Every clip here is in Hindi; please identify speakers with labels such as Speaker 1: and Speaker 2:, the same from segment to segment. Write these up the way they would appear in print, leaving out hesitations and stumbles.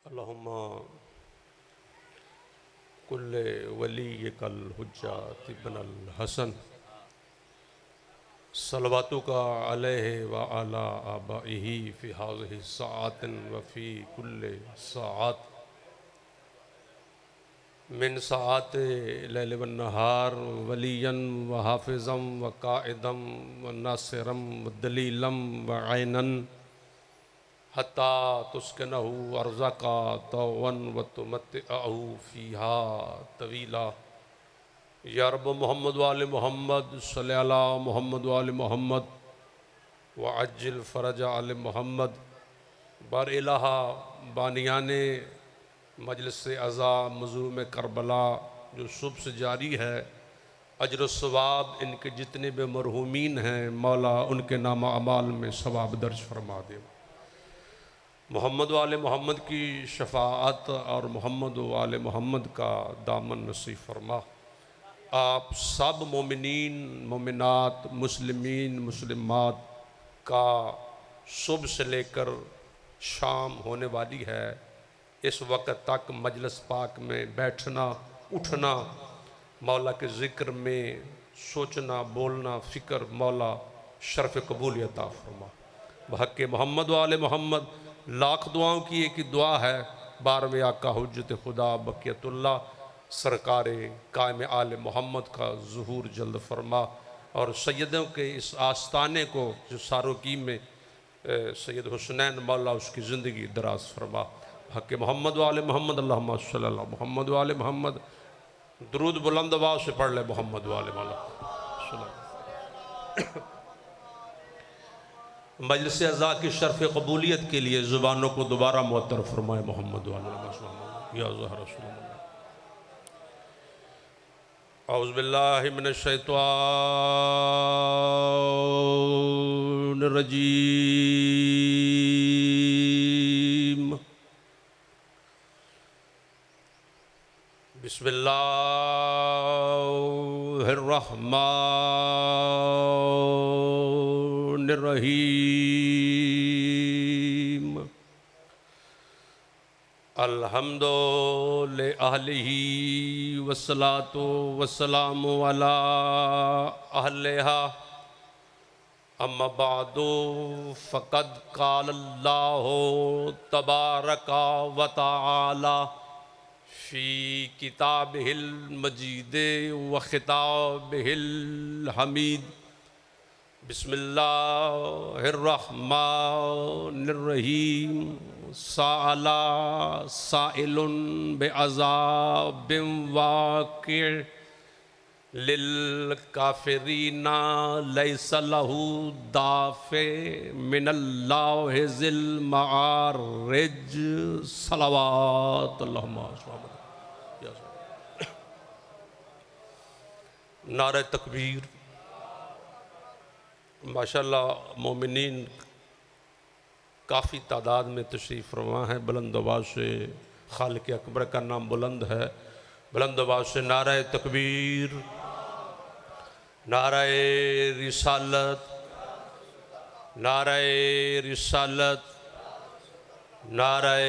Speaker 1: अल्लाहुम्मा कुल्ले वलीयकल हुज्जत इब्नल हसन सलवातुका अलैहि व अला आबाइही फ़ी हाज़िही साअतिन व फ़ी कुल्ले साअत मिन साअति लैल व नहार वलियन व हाफ़िज़म व काइदम व नासिरम व दलीलम व ऐनन हत्ता तुस्किनहु अर्ज़का तौवन व तुमत्तिअहु फ़ीहा तवीला। या रब मोहम्मद वाले मोहम्मद सल्ले अला मोहम्मद वाले मोहम्मद व अज्जिल फ़रज आले मोहम्मद। बार इलाहा बानियाने मजलिस अज़ा मज़लूम करबला जो सुबह से जारी है, अजर सवाब इनके जितने भी मरहूमीन हैं मौला उनके नाम अमाल में सवाब दर्ज फरमा दे। मोहम्मद वाले मोहम्मद की शफ़ाअत और मोहम्मद वाले मोहम्मद का दामन नसीब फरमा। आप सब मोमिनीन मोमिनात मुस्लिमीन मुस्लिमात का सुबह से लेकर शाम होने वाली है इस वक्त तक मजलिस पाक में बैठना उठना, मौला के ज़िक्र में सोचना बोलना फ़िक्र, मौला शर्फ़ कबूलियत अता फरमा। बहक़ मोहम्मद वाले मोहम्मद लाख दुआओं की एक ही दुआ है, बारहवें आका हुज्जत खुदा बक़ियतुल्लाह सरकार कायम आले मोहम्मद का ज़ुहूर जल्द फरमा और सैयदों के इस आस्ताने को जो सारोकी में सैयद हुसनैन मौला उसकी ज़िंदगी दराज फरमा। हक़ मोहम्मद वाले मोहम्मद अल्लाहुम्मा सल्ली अला मोहम्मद वाले मोहम्मद। दुरूद बुलंद आवाज़ से पढ़ ले मोहम्मद वाले मौला। मजलिस अज़ा की शर्फ़ कबूलियत के लिए ज़ुबानों को दोबारा मुअत्तर फरमाए मोहम्मद वाले या ज़हरा रसूलुल्लाह। औज़ु बिल्लाहि मिनश शैतानिर रजीम। बिस्मिल्लाहिर रहमानिर रहीम। अल्हम्दु लिअहलिही वस्सलातु वस्सलामु अला अहलिहा अम्मा बादु फ़क़द क़ालल्लाहु तबारका व तआला फ़ी किताबिहिल मजीद व खिताबिहिल हमीद। बिस्मिल्लाहिर रहमानिर रहीम। साअला साइलुन बिअज़ाबिन वाक़िअ लिल काफ़िरीना लैसा लहू दाफ़े मिनल्लाहि ज़िल मआरिज। सलावत अल्लाहुम्मा नारे तकबीर। माशाअल्लाह मोमिनीन काफ़ी तादाद में तशरीफ़ फरमा है। बुलंद आवाज़ से खालिक अकबर का नाम बुलंद है। बुलंद आवाज़ से नारे तकबीर नारे रिसालत नारे रिसालत नारे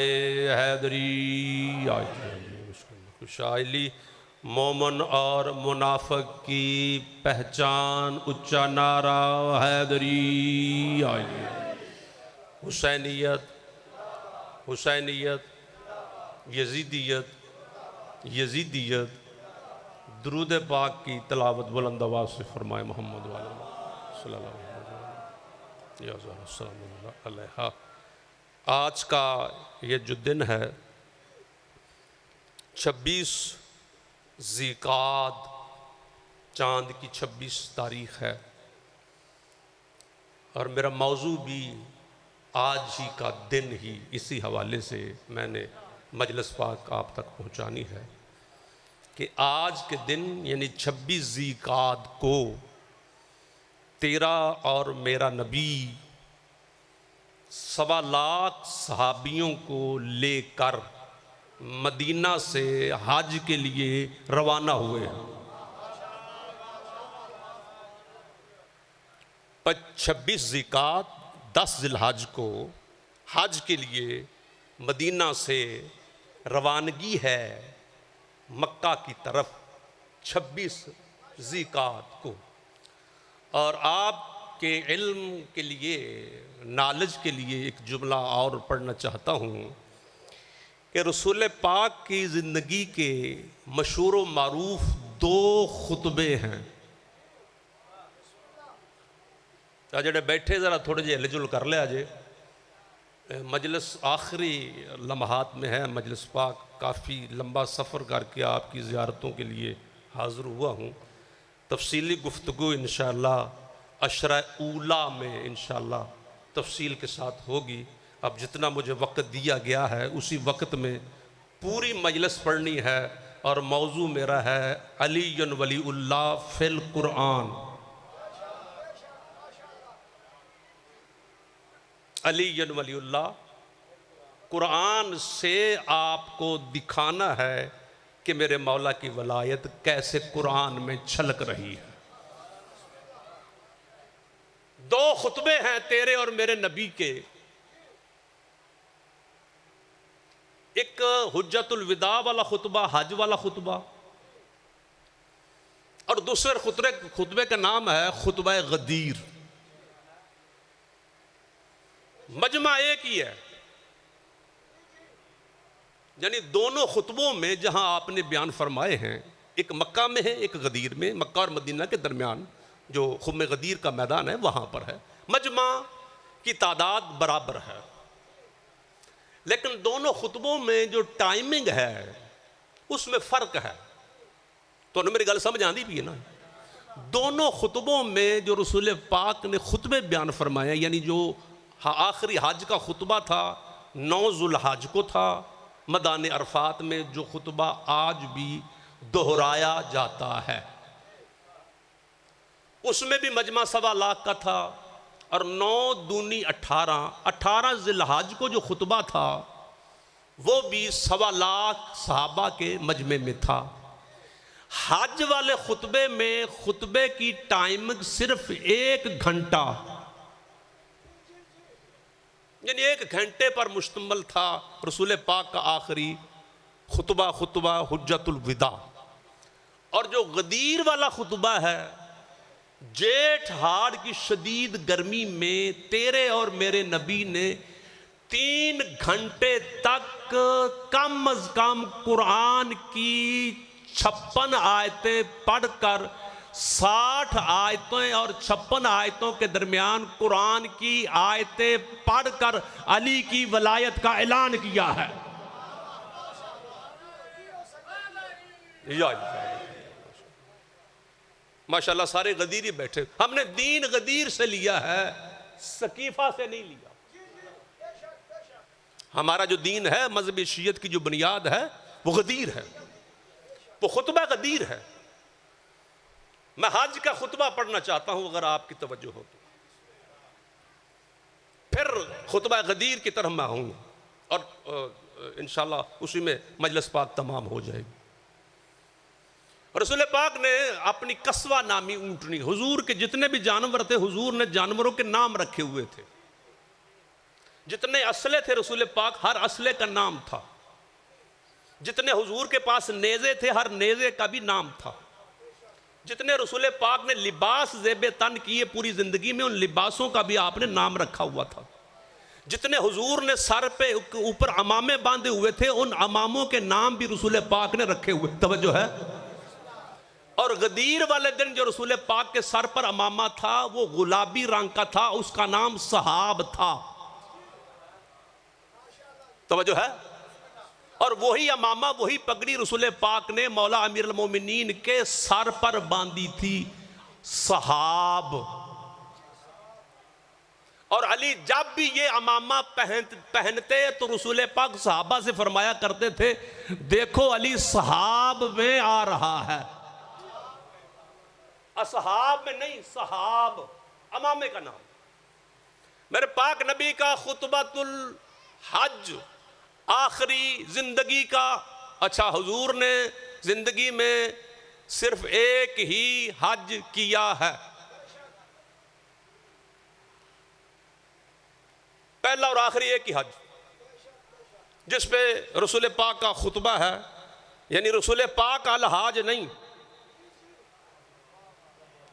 Speaker 1: हैदरी। शाइली मोमन और मुनाफिक की पहचान उच्चा नारा हैदरी। हुसैनियत हुसैनियत यजीदियत यजीदियत। दुरूद पाक की तलावत बुलंद आवाज़ से फरमाए मोहम्मद वाले सल्लल्लाहु अलैहि वसल्लम। आज का ये जो दिन है 26 ज़िकाद, चाँद की 26 तारीख़ है और मेरा मौजू भी आज ही का दिन ही इसी हवाले से मैंने मजलिस पाक आप तक पहुँचानी है कि आज के दिन यानी 26 ज़िकाद को तेरा और मेरा नबी 1.25 लाख सहाबियों को लेकर मदीना से हज के लिए रवाना हुए हैं। 26 ज़िकात 10 ज़िलहज को हज के लिए मदीना से रवानगी है मक्का की तरफ 26 ज़िकात को। और आपके इल्म के लिए, नॉलेज के लिए एक जुमला और पढ़ना चाहता हूँ कि रसूल पाक की ज़िंदगी के मशहूर व मारूफ 2 खुतबे हैं। जेडे बैठे ज़रा थोड़े जे हिलजुल कर लिया जे, मजलिस आखिरी लम्हात में है। मजलिस पाक काफ़ी लंबा सफ़र करके आपकी ज़ियारतों के लिए हाज़िर हुआ हूँ। तफसीली गुफ्तगू इंशाअल्लाह अशरा ऊला में इंशाअल्लाह तफसील के साथ होगी। अब जितना मुझे वक्त दिया गया है उसी वक्त में पूरी मजलिस पढ़नी है और मौजू मेरा है अली वलीउल्लाह फिल कुरान। अली वलीउल्लाह, कुरान से आपको दिखाना है कि मेरे मौला की वलायत कैसे कुरान में छलक रही है। 2 खुतबे हैं तेरे और मेरे नबी के, एक हुज्जतुल विदा वाला खुतबा, हज वाला खुतबा, और दूसरे खुतबे का नाम है खुतबा गदीर। मजमा एक ही है, यानी दोनों खुतबों में जहां आपने बयान फरमाए हैं, एक मक्का में है एक गदीर में। मक्का और मदीना के दरमियान जो खुम गदीर का मैदान है वहां पर है। मजमा की तादाद बराबर है, लेकिन दोनों खुतबों में जो टाइमिंग है उसमें फ़र्क है। तो मेरी गल समझ आती भी है ना। दोनों खुतबों में जो रसूल पाक ने खुतबे बयान फरमाए, यानी जो आखिरी हज का खुतबा था 9 ज़ुल्हज को था, मैदान अरफात में जो खुतबा आज भी दोहराया जाता है, उसमें भी मजमा 1.25 लाख का था। और 9 दूनी 18 ज़िलहज को जो खुतबा था वो भी 1.25 लाख सहाबा के मजमे में था। हज वाले खुतबे में खुतबे की टाइमिंग सिर्फ 1 घंटा, यानी 1 घंटे पर मुश्तमल था रसूल पाक का आखिरी खुतबा हुज्जतुल विदा। और जो गदीर वाला खुतबा है, जेठ हाड़ की शदीद गर्मी में तेरे और मेरे नबी ने 3 घंटे तक कम अज कम कुरान की 56 आयतें पढ़कर 60 आयतें और 56 आयतों के दरमियान कुरान की आयतें पढ़कर अली की वलायत का ऐलान किया है। माशाल्लाह सारे गदीर ही बैठे। हमने दीन गदीर से लिया है, सकीफा से नहीं लिया। हमारा जो दीन है, मजहब शियत की जो बुनियाद है वो गदीर है, वो खुतबा गदीर है। मैं हज का खुतबा पढ़ना चाहता हूं अगर आपकी तवज्जो हो तो, फिर खुतबा गदीर की तरफ मैं आऊंगा और इंशाल्लाह उसी में मजलिस पाक तमाम हो जाएगी। रसूल पाक ने अपनी कस्वा नामी ऊंटनी, हुजूर के जितने भी जानवर थे हुजूर ने जानवरों के नाम रखे हुए थे। जितने असले थे रसूल पाक, हर असले का नाम था। जितने हुजूर के पास नेज़े थे, हर नेज़े का भी नाम था। जितने रसूल पाक ने लिबास ज़ेबे तन किए पूरी ज़िंदगी में, उन लिबासों का भी आपने नाम रखा हुआ था। जितने हुजूर ने सर पे ऊपर अमामे बांधे हुए थे, उन अमामों के नाम भी रसूल पाक ने रखे हुए। तवज्जो है। और गदीर वाले दिन जो रसूल पाक के सर पर अमामा था वो गुलाबी रंग का था, उसका नाम सहाब था। तवज्जो है। और वही अमामा, वही पगड़ी रसूल पाक ने मौला अमीरुल मोमिनीन के सर पर बांधी थी, सहाब। और अली जब भी ये अमामा पहनते तो रसूल पाक सहाबा से फरमाया करते थे, देखो अली सहाब में आ रहा है। असहाब में नहीं, सहाब अमामे का नाम। मेरे पाक नबी का खुतबतुल हज आखिरी जिंदगी का, अच्छा हुजूर ने जिंदगी में सिर्फ एक ही हज किया है, पहला और आखिरी एक ही हज। जिस पे रसूल पाक का खुतबा है, यानी रसूल पाक अलहाज नहीं,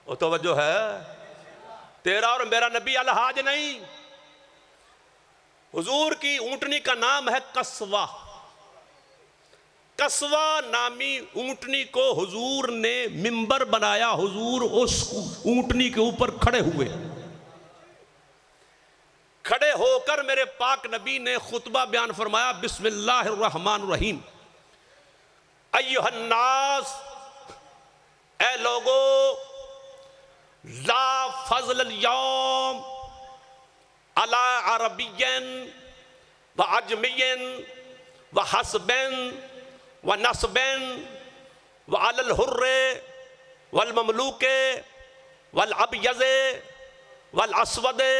Speaker 1: वो तवज्जो है, तेरा और मेरा नबी अलहाज नहीं। हुजूर की ऊंटनी का नाम है कस्वा। कस्वा नामी ऊंटनी को हुजूर ने मिंबर बनाया। हुजूर उस ऊंटनी के ऊपर खड़े हुए, खड़े होकर मेरे पाक नबी ने खुतबा बयान फरमाया, बिस्मिल्लाहिर्रहमानिर्रहीम, अय्युहन्नास, ए लोगो, ला फज़ल यौम अला अरबियन व अजमियन व हसबन व नसबन व अलल हुर्रे वल ममलूके वल अबयज़े वल अस्वदे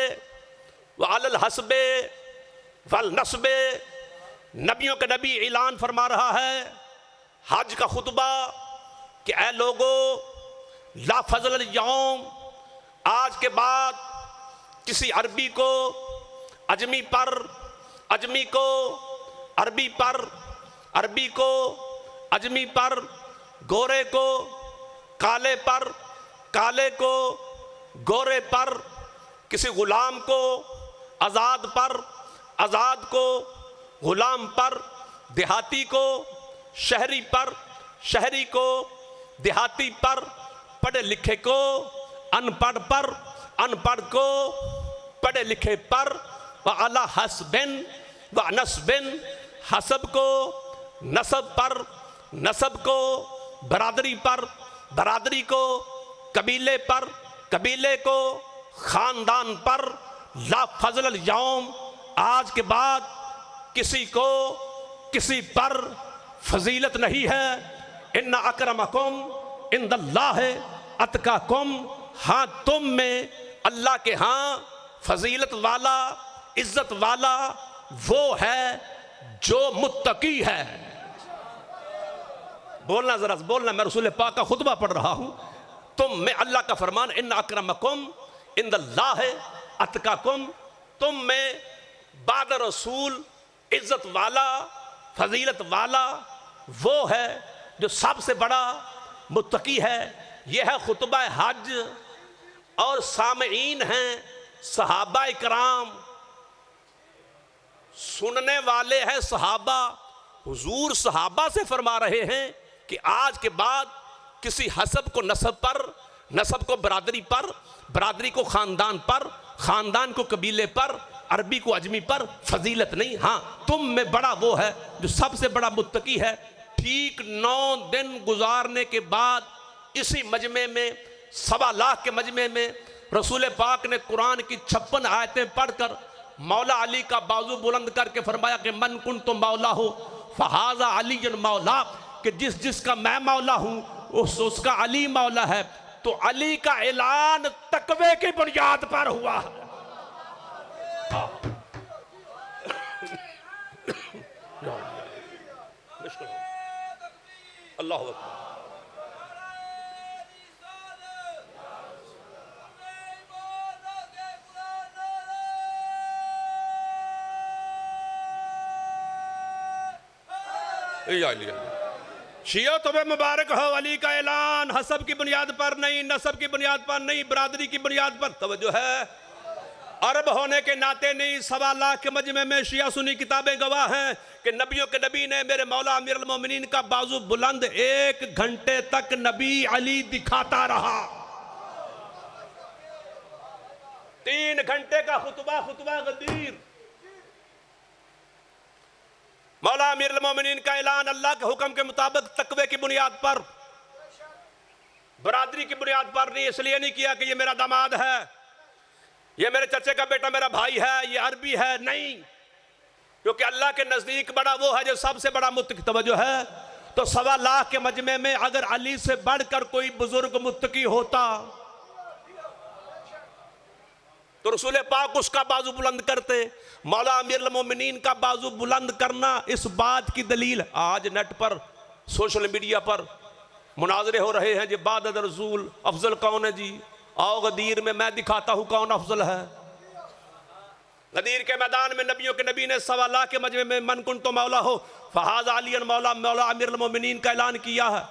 Speaker 1: व अलल हसबे वल नस्बे। नबियों के नबी ऐलान फरमा रहा है हज का खुतबा कि ऐ लोगो, ला फज़ल यौम, आज के बाद किसी अरबी को अजमी पर, अजमी को अरबी पर, अरबी को अजमी पर, गोरे को काले पर, काले को गोरे पर, किसी गुलाम को आज़ाद पर, आज़ाद को गुलाम पर, देहाती को शहरी पर, शहरी को देहाती पर, पढ़े लिखे को अनपढ़ पर, अनपढ़ को पढ़े लिखे पर, व अला हसबिन व नस्बिन, हसब को नसब पर, नसब को बरादरी पर, बरादरी को कबीले पर, कबीले को खानदान पर। ला फज़ल यौम, आज के बाद किसी को किसी पर फजीलत नहीं है। इन्ना अकरमकुम इंदल्लाह अतकाकुम, हाँ तुम में अल्लाह के हाँ फजीलत वाला, इज्जत वाला वो है जो मुत्तकी है। बोलना जरा बोलना, मैं रसूल पाक का खुतबा पढ़ रहा हूं। तुम में अल्लाह का फरमान, इन्ना अकरमकुम इंदल्लाह अतकाकुम, तुम में बाद रसूल इज्जत वाला, फजीलत वाला वो है जो सबसे बड़ा मुत्तकी है। यह है खुतबा हज, और सामईन हैं सहाबा इकराम, सुनने वाले हैं सहाबा। हुजूर सहाबा से फरमा रहे हैं कि आज के बाद किसी हसब को नसब पर, नसब को बरादरी पर, बरादरी को खानदान पर, खानदान को कबीले पर, अरबी को अजमी पर फजीलत नहीं, हाँ तुम में बड़ा वो है जो सबसे बड़ा मुत्तकी है। ठीक 9 दिन गुजारने के बाद इसी मजमे में, 1.25 लाख के मजमे में, रसूल पाक ने कुरान की 56 आयतें पढ़कर मौला अली का बाजू बुलंद करके फरमाया कि मन कुन तो मौला हो फहाजा अली मौला, कि जिस जिसका मैं मौला हूं उसका अली मौला है। तो अली का ऐलान तकवे की बुनियाद पर हुआ। अल्लाह अकबर। शिया तुम्हें मुबारक हो, अली का ऐलान हसब की बुनियाद पर नहीं, नसब की बुनियाद पर नहीं, बरादरी की बुनियाद पर। तवज्जो है, अरब होने के नाते नहीं, 1.25 लाख के मजमे में शिया सुन्नी किताबें गवाह हैं कि नबियों के नबी ने मेरे मौला अमीरुल मोमिनीन का बाजू बुलंद 1 घंटे तक नबी अली दिखाता रहा। 3 घंटे का खुतबा, खुतबा गदीर। मौला अमीरुल मोमिनीन का ऐलान अल्लाह के हुक्म के मुताबिक तकवे की बुनियाद पर, बरादरी की बुनियाद पर नहीं। इसलिए नहीं किया कि ये मेरा दामाद है, ये मेरे चचे का बेटा मेरा भाई है, ये अरबी है, नहीं, क्योंकि अल्लाह के नजदीक बड़ा वो है जो सबसे बड़ा मुत्तकी। तवज्जो है, तो 1.25 लाख के मजमे में अगर अली से बढ़कर कोई बुजुर्ग मुत्तकी होता तो रसूल पाक उसका बाजू बुलंद करते। मौला अमीरुल मोमिनीन का बाजू बुलंद करना इस बात की दलील, आज नेट पर सोशल मीडिया पर मुनाजरे हो रहे हैं जी, बाद रसूल अफजल कौन है जी, आओ गदीर में मैं दिखाता हूं कौन अफजल है। गदीर के मैदान में नबियों के नबी ने 1.25 लाख के मजमे में मन कुन तो मौला हो फहाज अलियन मौला मौला अमीरुल मोमिनीन का ऐलान किया है।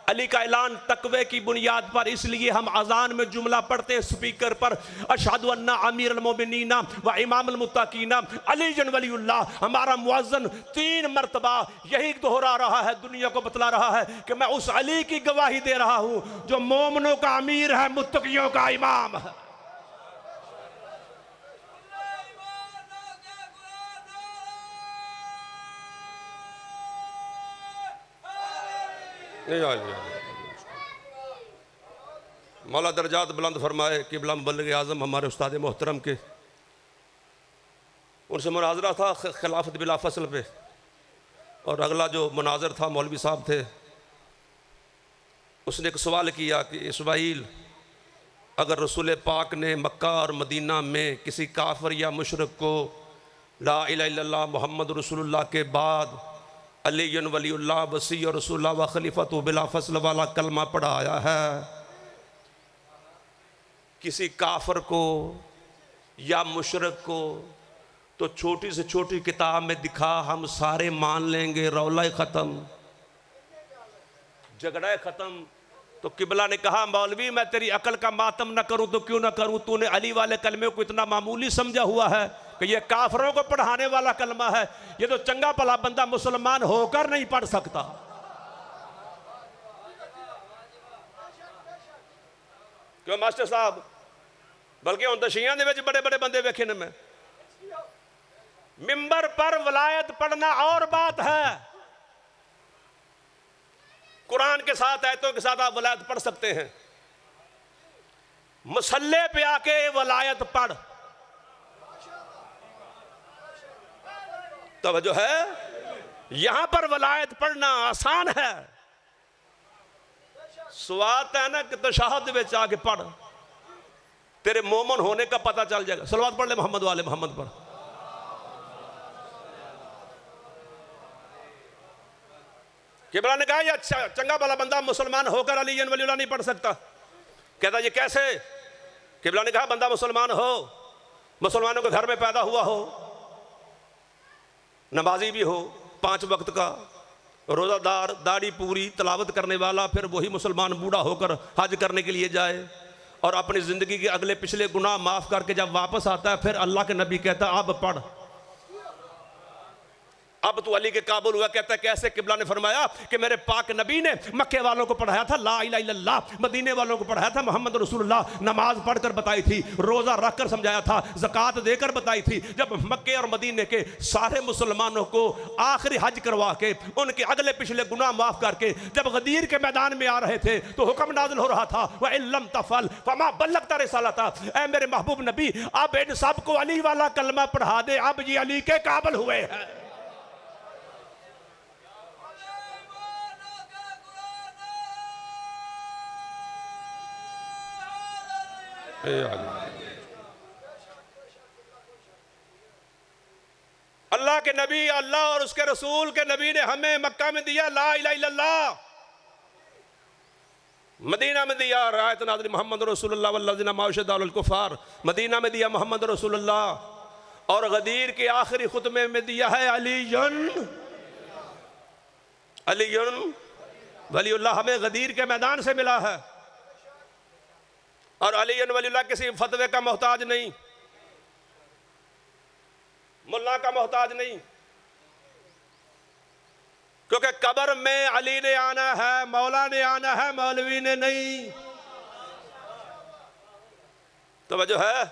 Speaker 1: अली का ऐलान तकवे की बुनियाद पर, इसलिए हम अजान में जुमला पढ़ते हैं स्पीकर पर, अशहदु अन्ना अमीरुल मोमिनीन व इमामुल मुत्तकीन अली जन वलीउल्लाह। हमारा मुअज्जिन 3 मरतबा यही दोहरा रहा है, दुनिया को बतला रहा है कि मैं उस अली की गवाही दे रहा हूं जो मोमिनों का अमीर है, मुत्तकियों का इमाम है। मौला दर्जात बुलंद फरमाए क़िबला मुबल्लिग़ आज़म हमारे उस्ताद मोहतरम के, उनसे मुनाजरा था खिलाफत बिला फसल पे, और अगला जो मुनाजर था मौलवी साहब थे, उसने एक सवाल किया कि इस्माइल, अगर रसूल पाक ने मक्का और मदीना में किसी काफिर या मुशरिक को ला इलाहा इल्लल्लाह मुहम्मद रसूलुल्लाह के बाद अलीयुन वलीउल्लाह वसी और रसूलुल्लाह व खलीफतु बिला फसल वाला कलमा पढ़ाया है, किसी काफिर को या मुशरिक को, तो छोटी से छोटी किताब में दिखा, हम सारे मान लेंगे, रौला ख़त्म, झगड़ा ख़त्म। तो किबला ने कहा मौलवी मैं तेरी अकल का मातम न करूं तो क्यों ना करूं, तूने अली वाले कलमे को इतना मामूली समझा हुआ है कि ये काफिरों को पढ़ाने वाला कलमा है, ये तो चंगा भला बंदा मुसलमान होकर नहीं पढ़ सकता। क्यों मास्टर साहब, बल्कि उन शिया दे विच बड़े बड़े बंदे वेखे ने मैं, मिंबर पर वलायत पढ़ना और बात है, कुरान के साथ आयतों के साथ आप वलायत पढ़ सकते हैं, मसल्ले पे आके वलायत पढ़, तवज्जो है, यहां पर वलायत पढ़ना आसान है, स्वात है ना कि तशहद में आके पढ़, तेरे मोमन होने का पता चल जाएगा। सलवात पढ़ ले मोहम्मद वाले मोहम्मद पर। किबला ने कहा ये अच्छा चंगा भला बंदा मुसलमान होकर अली वलीउल्लाह नहीं पढ़ सकता। कहता ये कैसे? किबला ने कहा बंदा मुसलमान हो, मुसलमानों के घर में पैदा हुआ हो, नमाजी भी हो, 5 वक्त का रोज़ादार, दाढ़ी पूरी, तलावत करने वाला, फिर वही मुसलमान बूढ़ा होकर हज करने के लिए जाए और अपनी ज़िंदगी के अगले पिछले गुनाह माफ़ करके जब वापस आता है, फिर अल्लाह के नबी कहता है अब पढ़, अब तू अली के काबुल हुआ। कहता है कैसे? किबला ने फरमाया कि मेरे पाक नबी ने मक्के वालों को पढ़ाया था ला इलाहा इल्लल्लाह, मदीने वालों को पढ़ाया था मोहम्मद रसूलुल्लाह, नमाज पढ़कर बताई थी, रोज़ा रखकर समझाया था, ज़कात देकर बताई थी। जब मक्के और मदीने के सारे मुसलमानों को आखिरी हज करवा के उनके अगले पिछले गुनाह माफ़ करके जब गदीर के मैदान में आ रहे थे तो हुक्म नाज़िल हो रहा था व इल्लम तफल फमा बल्लगता रिसालता, ऐ मेरे महबूब नबी अब इन सबको अली वाला कलमा पढ़ा दे, अब ये अली के काबिल हुए हैं। अल्लाह के नबी, अल्लाह और उसके रसूल के नबी ने हमें मक्का में दिया ला इलाहा इल्लल्लाह, मदीना में दिया रायत नाज़िल मोहम्मद रसूलुल्लाह वल्लज़ीना माशदाल कुफार, मदीना में दिया मोहम्मद रसूलुल्लाह, और गदीर के आखिरी खुतबे में दिया है अलीयुन वलीउल्लाह। हमें गदीर के मैदान से मिला है और अली वलीउल्लाह किसी फतवे का मोहताज नहीं, मुल्ला का मोहताज नहीं, क्योंकि कब्र में अली ने आना है, मौला ने आना है, मौलवी ने नहीं। तो वजह है,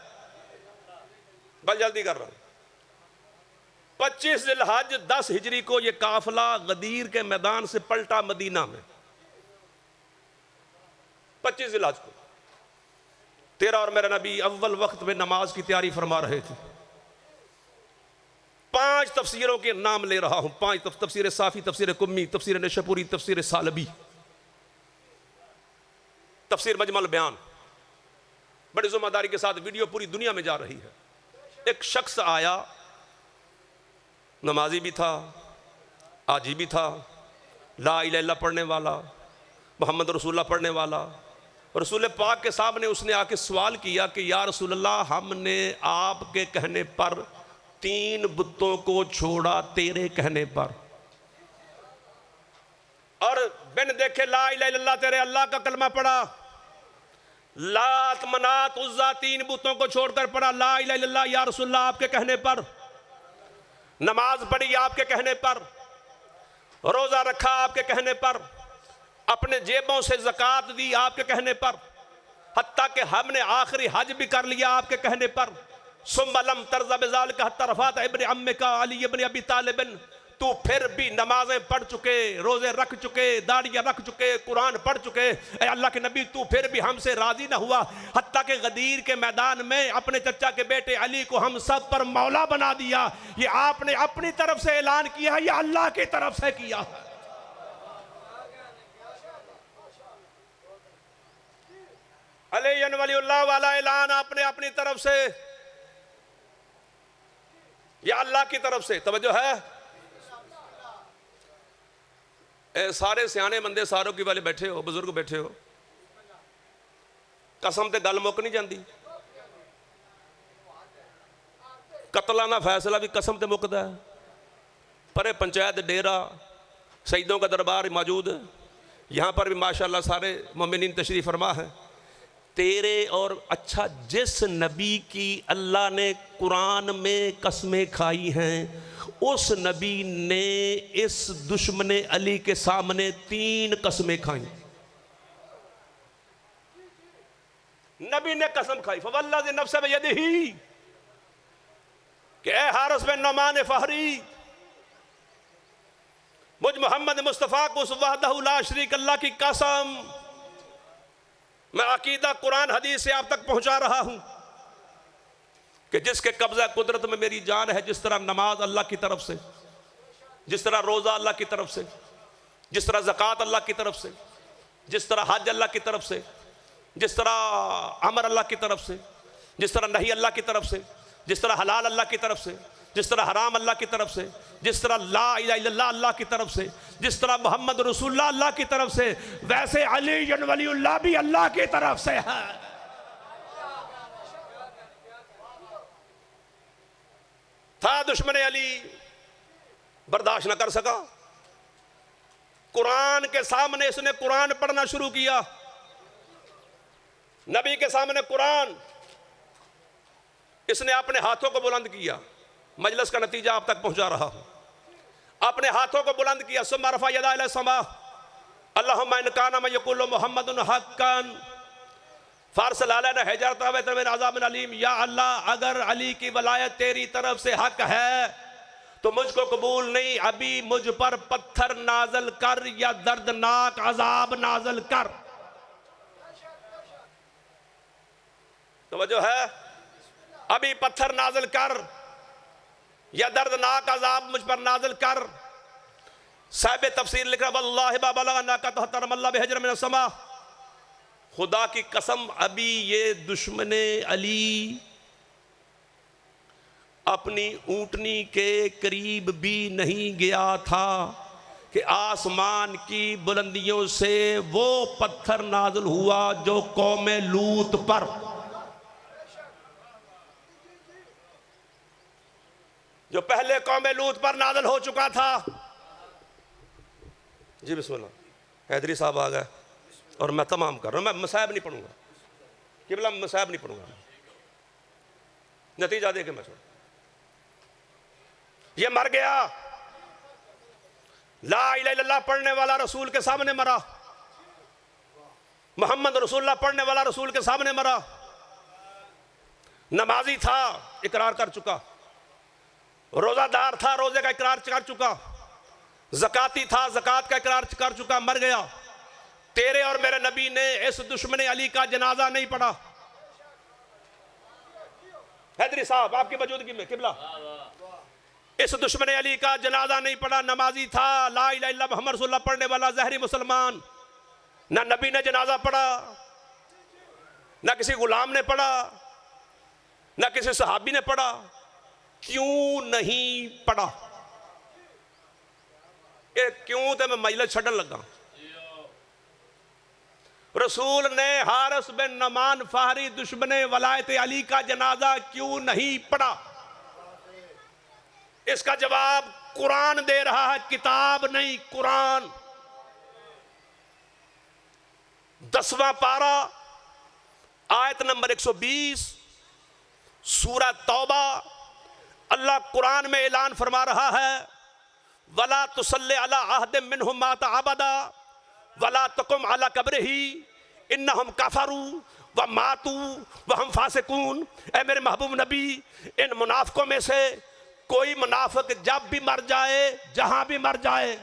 Speaker 1: बल जल्दी कर रहा हूं, 25 ज़िलहज 10 हिजरी को यह काफिला गदीर के मैदान से पलटा मदीना में। 25 ज़िलहज को तेरा और मेरा नबी अव्वल वक्त में नमाज की तैयारी फरमा रहे थे। 5 तफसीरों के नाम ले रहा हूं, 5 तफसीर साफी, तफसीर कुम्मी, तफसीर नशपुरी, तफसीर सालबी, तफसीर मजमल बयान। बड़ी जिम्मेदारी के साथ वीडियो पूरी दुनिया में जा रही है। एक शख्स आया, नमाजी भी था, आजी भी था, ला इलाहा इल्लल्लाह पढ़ने वाला, मोहम्मद रसूलुल्लाह पढ़ने वाला। रसूल पाक के सामने उसने आके सवाल किया कि या रसूलल्लाह, हमने आपके कहने पर 3 बुतों को छोड़ा तेरे कहने पर, और बिन देखे ला इलाहा इल्लल्लाह तेरे अल्लाह का कलमा पढ़ा। लात मनात उज़्ज़ा 3 बुतों को छोड़कर पढ़ा ला इलाहा इल्लल्लाह या रसूलल्लाह आपके कहने पर। नमाज पढ़ी आपके कहने पर, रोजा रखा आपके कहने पर, अपने जेबों से ज़कात दी आपके कहने पर, हत्ता कि हमने आखिरी हज भी कर लिया आपके कहने पर। सुम्मलम तर्ज़ा बिज़ालिका हत्ता रफ़अत इब्न अम्मिका अली इब्न अबी तालिब, तू फिर भी नमाजें पढ़ चुके, रोजे रख चुके, दाढ़ियाँ रख चुके, कुरान पढ़ चुके, ऐ अल्लाह के नबी तू फिर भी हमसे राजी ना हुआ। हत्ता के गदीर के मैदान में अपने चचा के बेटे अली को हम सब पर मौला बना दिया। ये आपने अपनी तरफ से ऐलान किया है या अल्लाह की तरफ से किया है? अली वलीउल्लाह वाला ऐलान आपने अपनी तरफ से या अल्लाह की तरफ से? तवज्जो है? सारे सियाने बंदे सारों की वाले बैठे हो, बुजुर्ग बैठे हो, कसम ते गल मुक नहीं जाती। कतलाना फैसला भी कसम ते मुकदा है। परे पंचायत डेरा शहीदों का दरबार मौजूद है, यहाँ पर भी माशाल्लाह सारे मोमिनीन तशरीफ़ फरमा है। तेरे और अच्छा जिस नबी की अल्लाह ने कुरान में कसमें खाई हैं, उस नबी ने इस दुश्मन अली के सामने 3 कसमें खाई। नबी ने कसम खाई, फवल्लज़ी नफ्स बियदिही, कि ए हारिस बिन नुमान फहरी, मुझ मोहम्मद मुस्तफ़ा को उस वहदहु ला शरीक अल्लाह की कसम, मैं अकीदा कुरान हदीस से आप तक पहुंचा रहा हूं कि जिसके कब्जा कुदरत में मेरी जान है, जिस तरह नमाज अल्लाह की तरफ से, जिस तरह रोज़ा अल्लाह की तरफ से, जिस तरह ज़कात अल्लाह की तरफ से, जिस तरह हज अल्लाह की तरफ से, जिस तरह अमर अल्लाह की तरफ से, जिस तरह नहीं अल्लाह की तरफ से, जिस तरह हलाल अल्लाह की तरफ से, जिस तरह हराम अल्लाह की तरफ से, जिस तरह ला इलाहा इल्लल्लाह अल्लाह की तरफ से, जिस तरह मोहम्मद रसूलुल्लाह अल्लाह की तरफ से, वैसे अली वलीउल्लाह भी अल्लाह की तरफ से है। था दुश्मन अली, बर्दाश्त न कर सका, कुरान के सामने इसने कुरान पढ़ना शुरू किया। नबी के सामने कुरान इसने अपने हाथों को बुलंद किया। मजलिस का नतीजा आप तक पहुंचा रहा हूं। अपने हाथों को बुलंद किया, सुम्मा रफ़ा यदा इला समा, अल्लाहुम्मा इन काना मा यक़ूलु मुहम्मदुन हक़्क़न फ़ारसिल अलैना हिजरतन व मिन अज़ाबिन अलीम। या अल्लाह, अगर अली की वलायत तेरी तरफ से हक है तो मुझको कबूल नहीं, अभी मुझ पर पत्थर नाजल कर या दर्दनाक अजाब नाजल कर। तवज्जो है? अभी पत्थर नाजल कर या दर्दनाक अजाब मुझ पर नाजल कर। साहिब तफसीर लिख रहा, वल्लाहि मा बलगना का तहतर मल्ला बिहजर मिन समा, खुदा की कसम अभी ये दुश्मने अली अपनी ऊंटनी के करीब भी नहीं गया था कि आसमान की बुलंदियों से वो पत्थर नाज़िल हुआ जो कौम लूत पर, जो पहले कौम लूत पर नाज़िल हो चुका था। जी बिस्मिल्लाह, हैदरी साहब आ गए और मैं तमाम कर रहा हूँ। मैं मसाहब नहीं पढ़ूंगा, किबला मसाहब नहीं पढ़ूंगा, नतीजा दे के मैं छोड़। ये मर गया, ला इलाहा इल्लल्लाह पढ़ने वाला रसूल के सामने मरा, मोहम्मद रसूलुल्लाह पढ़ने वाला रसूल के सामने मरा। नमाजी था, इकरार कर चुका, रोजादार था, रोजे का इकरार कर चुका, ज़काती था, ज़कात का इकरार कर चुका, मर गया। तेरे और मेरे नबी ने इस दुश्मन अली का जनाजा नहीं पढ़ा। हैदरी साहब आपकी मौजूदगी में किबला, इस दुश्मन अली का जनाजा नहीं पढ़ा। नमाजी था, ला इलाहा इल्लल्लाह मुहम्मद रसूलुल्लाह पढ़ने वाला ज़हरी मुसलमान। ना नबी ने जनाजा पढ़ा, ना किसी गुलाम ने पढ़ा, ना किसी सहाबी ने पढ़ा। क्यों नहीं पढ़ा? क्यों तो मैं मजलिस छड़न लगा। रसूल ने हारिस बिन नुमान फाहरी दुश्मन वलायत अली का जनाजा क्यों नहीं पढ़ा? इसका जवाब कुरान दे रहा है, किताब नहीं, कुरान। 10वां पारा आयत नंबर 120 सूरह तौबा। अल्लाह कुरान में ऐलान फरमा रहा है, वला तुसल्ले अला अहदिम मिनहुम माता अबदा वला तकुम अला कब्रिही इन्नहुम कफरू व मातू व हम फासिकून। ऐ मेरे महबूब नबी, इन मुनाफिकों में से कोई मुनाफिक जब भी मर जाए, जहां भी मर जाए,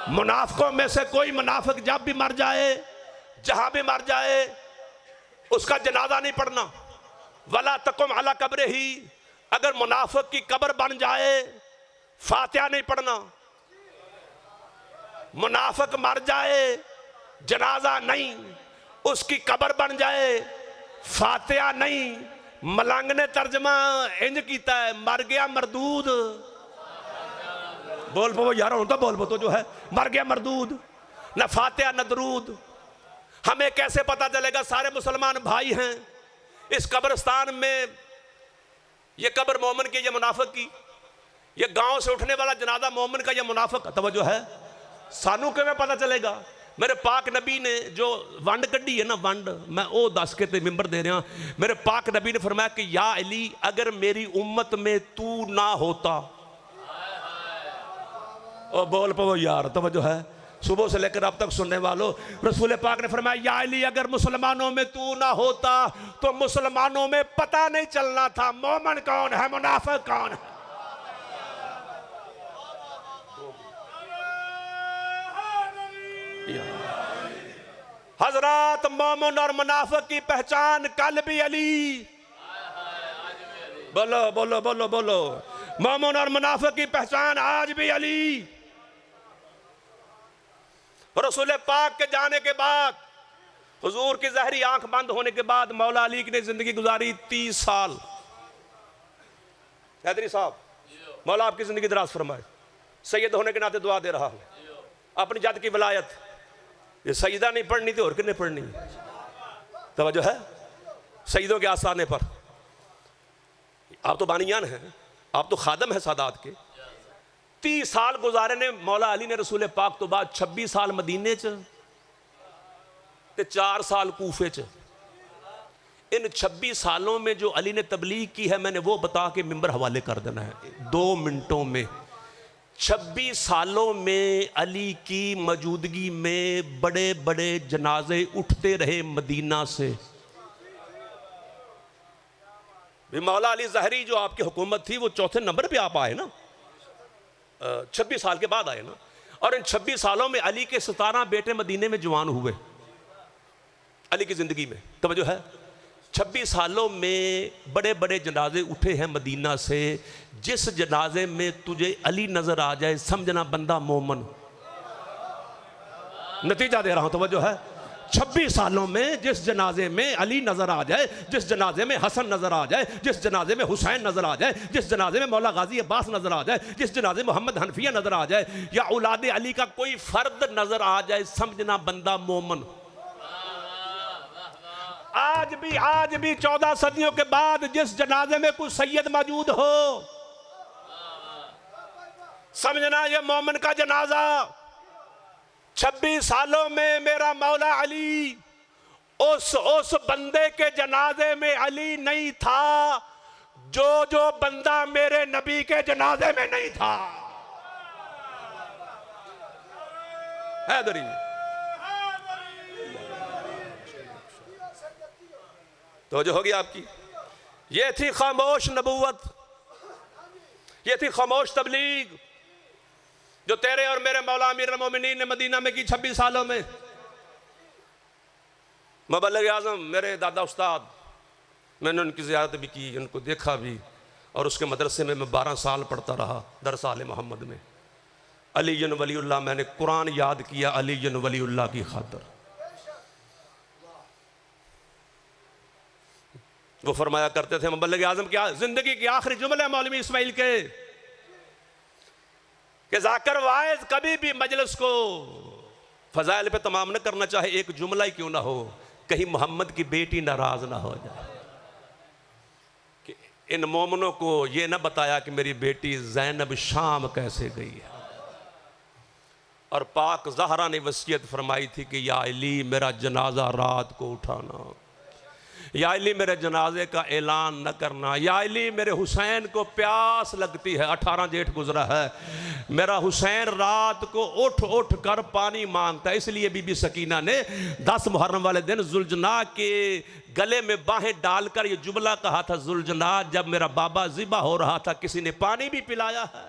Speaker 1: मुनाफिकों में से कोई मुनाफिक जब भी मर जाए, जहां भी मर जाए, उसका जनाजा नहीं पढ़ना। वला तकुम अला कब्रिही, अगर मुनाफिक की कब्र बन जाए, फातिहा नहीं पढ़ना। मुनाफिक मर जाए, जनाजा नहीं, उसकी कब्र बन जाए, फातिहा नहीं। मलंग ने तर्जमा इंज कीता है, मर गया मरदूद। बोल पो यार, हूं तो बोल पो, तो जो है मर गया मरदूद, न फातिहा न दरूद। हमें कैसे पता चलेगा? सारे मुसलमान भाई हैं इस कब्रिस्तान में। ये कब्र मोमिन की, ये मुनाफिक की। ये गांव से उठने वाला जनाजा मोमिन का, ये मुनाफिक का। तवज्जो है? सानू किवें पता चलेगा? मेरे पाक नबी ने जो वंड कढ़ी है ना, वंड, मैं वो दस के ते मिंबर दे रहा। मेरे पाक नबी ने फरमाया कि या अली, अगर मेरी उम्मत में तू ना होता। ओ बोल पो यार, तवज्जो है? सुबह से लेकर अब तक सुनने वालों, रसूल पाक ने फरमाया, या अली, अगर मुसलमानों में तू ना होता तो मुसलमानों में पता नहीं चलना था मोमिन कौन है, मुनाफिक कौन है। हजरत, मोमिन और मुनाफिक की पहचान कल भी अली। बोलो बोलो बोलो बोलो। मोमिन और मुनाफिक की पहचान आज भी अली। रसूल पाक के जाने के बाद, हुजूर की जहरी आंख बंद होने के बाद, मौला अली ने जिंदगी गुजारी 30 साल। हैदरी साहब, मौला आपकी जिंदगी दराज फरमाए। सैयद होने के नाते दुआ दे रहा हूं। अपनी जात की विलायत ये सईदा नहीं पढ़नी थी और कितने पढ़नी? तवज्जो है? सईदों के आस्थाने पर आप तो बानियान हैं, आप तो खादम है सादात के। 30 साल गुजारे ने मौला अली ने रसूल पाक तो बाद 26 साल मदीने च ते 4 साल कूफे च। इन 26 सालों में जो अली ने तबलीग की है, मैंने वो बता के मिंबर हवाले कर देना है 2 मिनटों में। 26 सालों में अली की मौजूदगी में बड़े बड़े जनाजे उठते रहे मदीना से। मौला अली ज़हरी जो आपकी हुकूमत थी, वो 4थे नंबर पे आप आए ना, 26 साल के बाद आए ना। और इन 26 सालों में अली के 17 बेटे मदीने में जवान हुए अली की ज़िंदगी में। तवज्जो है? 26 सालों में बड़े बड़े जनाजे उठे हैं मदीना से। जिस जनाजे में तुझे अली नजर आ जाए, समझना बंदा मोमन। नतीजा दे रहा हूं, तवज्जो है? 26 सालों में जिस जनाजे में अली नजर आ जाए, जिस जनाजे में हसन नजर आ जाए, जिस जनाजे में हुसैन नजर आ जाए, जिस जनाजे में मौला गाजी अब्बास नजर आ जाए, जिस जनाजे में मोहम्मद हनफिया नजर आ जाए, या औलादे अली का कोई फर्द नजर आ जाए, समझना बंदा मोमन। आज भी 14 सदियों के बाद जिस जनाजे में कोई सैयद मौजूद हो, समझना ये मोमिन का जनाजा। 26 सालों में मेरा मौला अली उस बंदे के जनाजे में अली नहीं था जो बंदा मेरे नबी के जनाजे में नहीं था। हैदरी तो जो होगी आपकी, ये थी खामोश नबूवत, ये थी खामोश तबलीग जो तेरे और मेरे मौला अमीर मोमिनीन ने मदीना में की 26 सालों में। मुबल्लिग आज़म मेरे दादा उस्ताद, मैंने उनकी ज़ियारत भी की, उनको देखा भी, और उसके मदरसे में मैं 12 साल पढ़ता रहा दरस आले मोहम्मद में। अली वलीउल्लाह, मैंने कुरान याद किया अली वलीउल्लाह की खातिर। वो फरमाया करते थे, मुबल्लिग आज़म क्या जिंदगी के आखिरी जुमले मौलवी इस्माइल के, कि जाकर वाइज कभी भी मजलिस को फजाइल पे तमाम न करना चाहे, एक जुमला ही क्यों ना हो, कहीं मोहम्मद की बेटी नाराज ना हो जाए। कि इन मोमनों को ये ना बताया कि मेरी बेटी ज़ैनब शाम कैसे गई है। और पाक ज़हरा ने वसीयत फरमाई थी कि या अली मेरा जनाजा रात को उठाना, या अली मेरे जनाजे का ऐलान न करना, या अली मेरे हुसैन को प्यास लगती है, 18 जेठ गुजरा है, मेरा हुसैन रात को उठ उठ कर पानी मांगता है। इसलिए बीबी सकीना ने 10 मुहर्रम वाले दिन जुलजना के गले में बाहें डालकर ये जुमला कहा था, जुलजना जब मेरा बाबा ज़िबा हो रहा था किसी ने पानी भी पिलाया है।